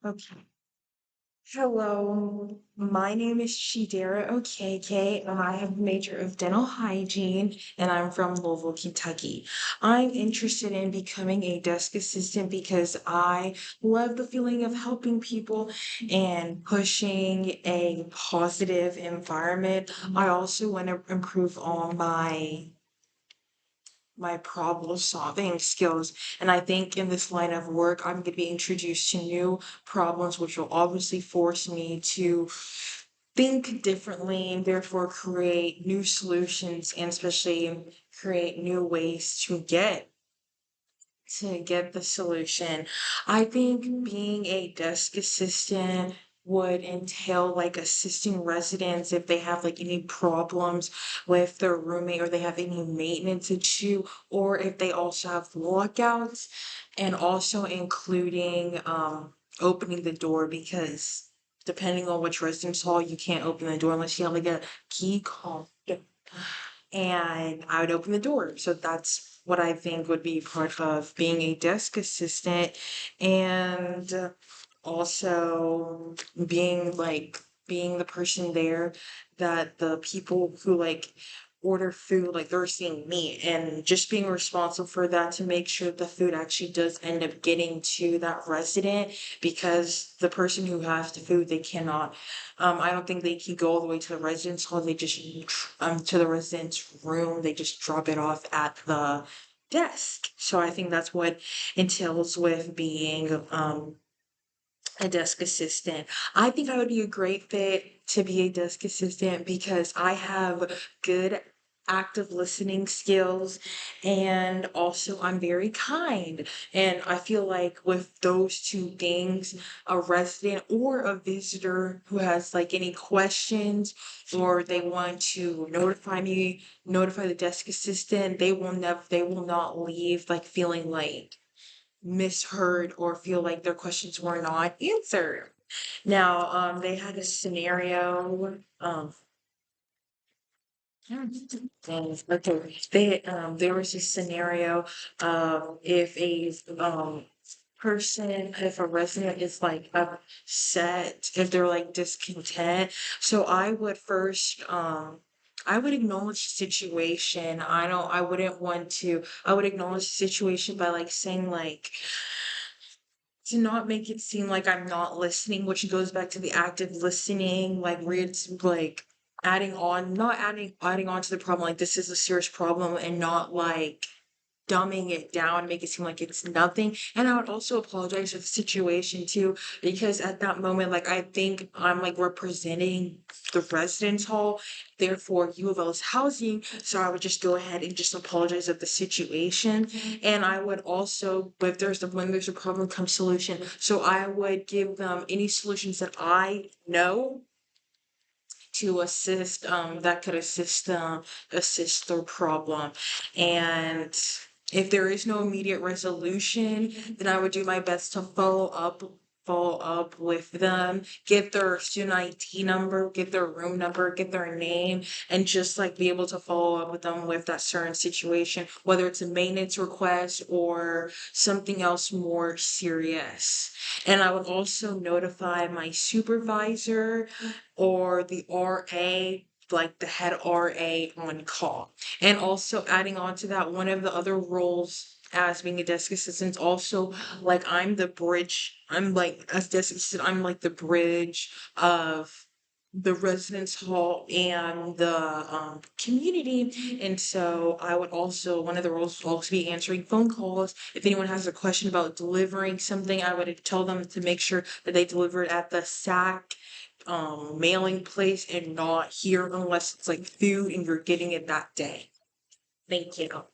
Okay. Hello, my name is Chidera Okeke, and I have a major of dental hygiene, and I'm from Louisville, Kentucky. I'm interested in becoming a desk assistant because I love the feeling of helping people and pushing a positive environment. I also want to improve on my problem solving skills. And I think in this line of work, I'm going to be introduced to new problems, which will obviously force me to think differently and therefore create new solutions and especially create new ways to get the solution. I think being a desk assistant would entail like assisting residents if they have like any problems with their roommate or they have any maintenance issue, or if they also have lockouts, and also including opening the door because depending on which residence hall, you can't open the door unless you have like a key card, and I would open the door. So that's what I think would be part of being a desk assistant. And also being the person there that the people who order food, like they're seeing me, and just being responsible for that to make sure the food actually does end up getting to that resident, because the person who has the food, they cannot, I don't think they can go all the way to the residence hall. They just to the resident's room. They just drop it off at the desk. So I think that's what entails with being a desk assistant. I think I would be a great fit to be a desk assistant because I have good active listening skills, and also I'm very kind. And I feel like with those two things, a resident or a visitor who has like any questions or they want to notify the desk assistant, they will not leave like feeling like misheard or feel like their questions were not answered. Now, they had a scenario. Okay, there was a scenario if if a resident is like upset, if they're like discontent. So I would acknowledge the situation. I wouldn't want to, I would acknowledge the situation by like saying like, to not make it seem like I'm not listening, which goes back to the active listening, like where it's like adding on to the problem, like this is a serious problem, and not like dumbing it down, make it seem like it's nothing. And I would also apologize for the situation too, because at that moment, like I think I'm like representing the residence hall, therefore U of L's housing. So I would just go ahead and just apologize of the situation. And I would also, if there's the when there's a problem come solution. So I would give them any solutions that I know to assist that could assist their problem. And if there is no immediate resolution, then I would do my best to follow up with them, get their student ID number, get their room number, get their name, and just like be able to follow up with them with that certain situation, whether it's a maintenance request or something else more serious. And I would also notify my supervisor or the RA, like the head RA on call. And also adding on to that, one of the other roles as being a desk assistant, also like I'm like as desk assistant, I'm like the bridge of the residence hall and the community. And so I would also, one of the roles would also be answering phone calls. If anyone has a question about delivering something, I would tell them to make sure that they deliver it at the SAC mailing place and not here unless it's like food and you're getting it that day. Thank you.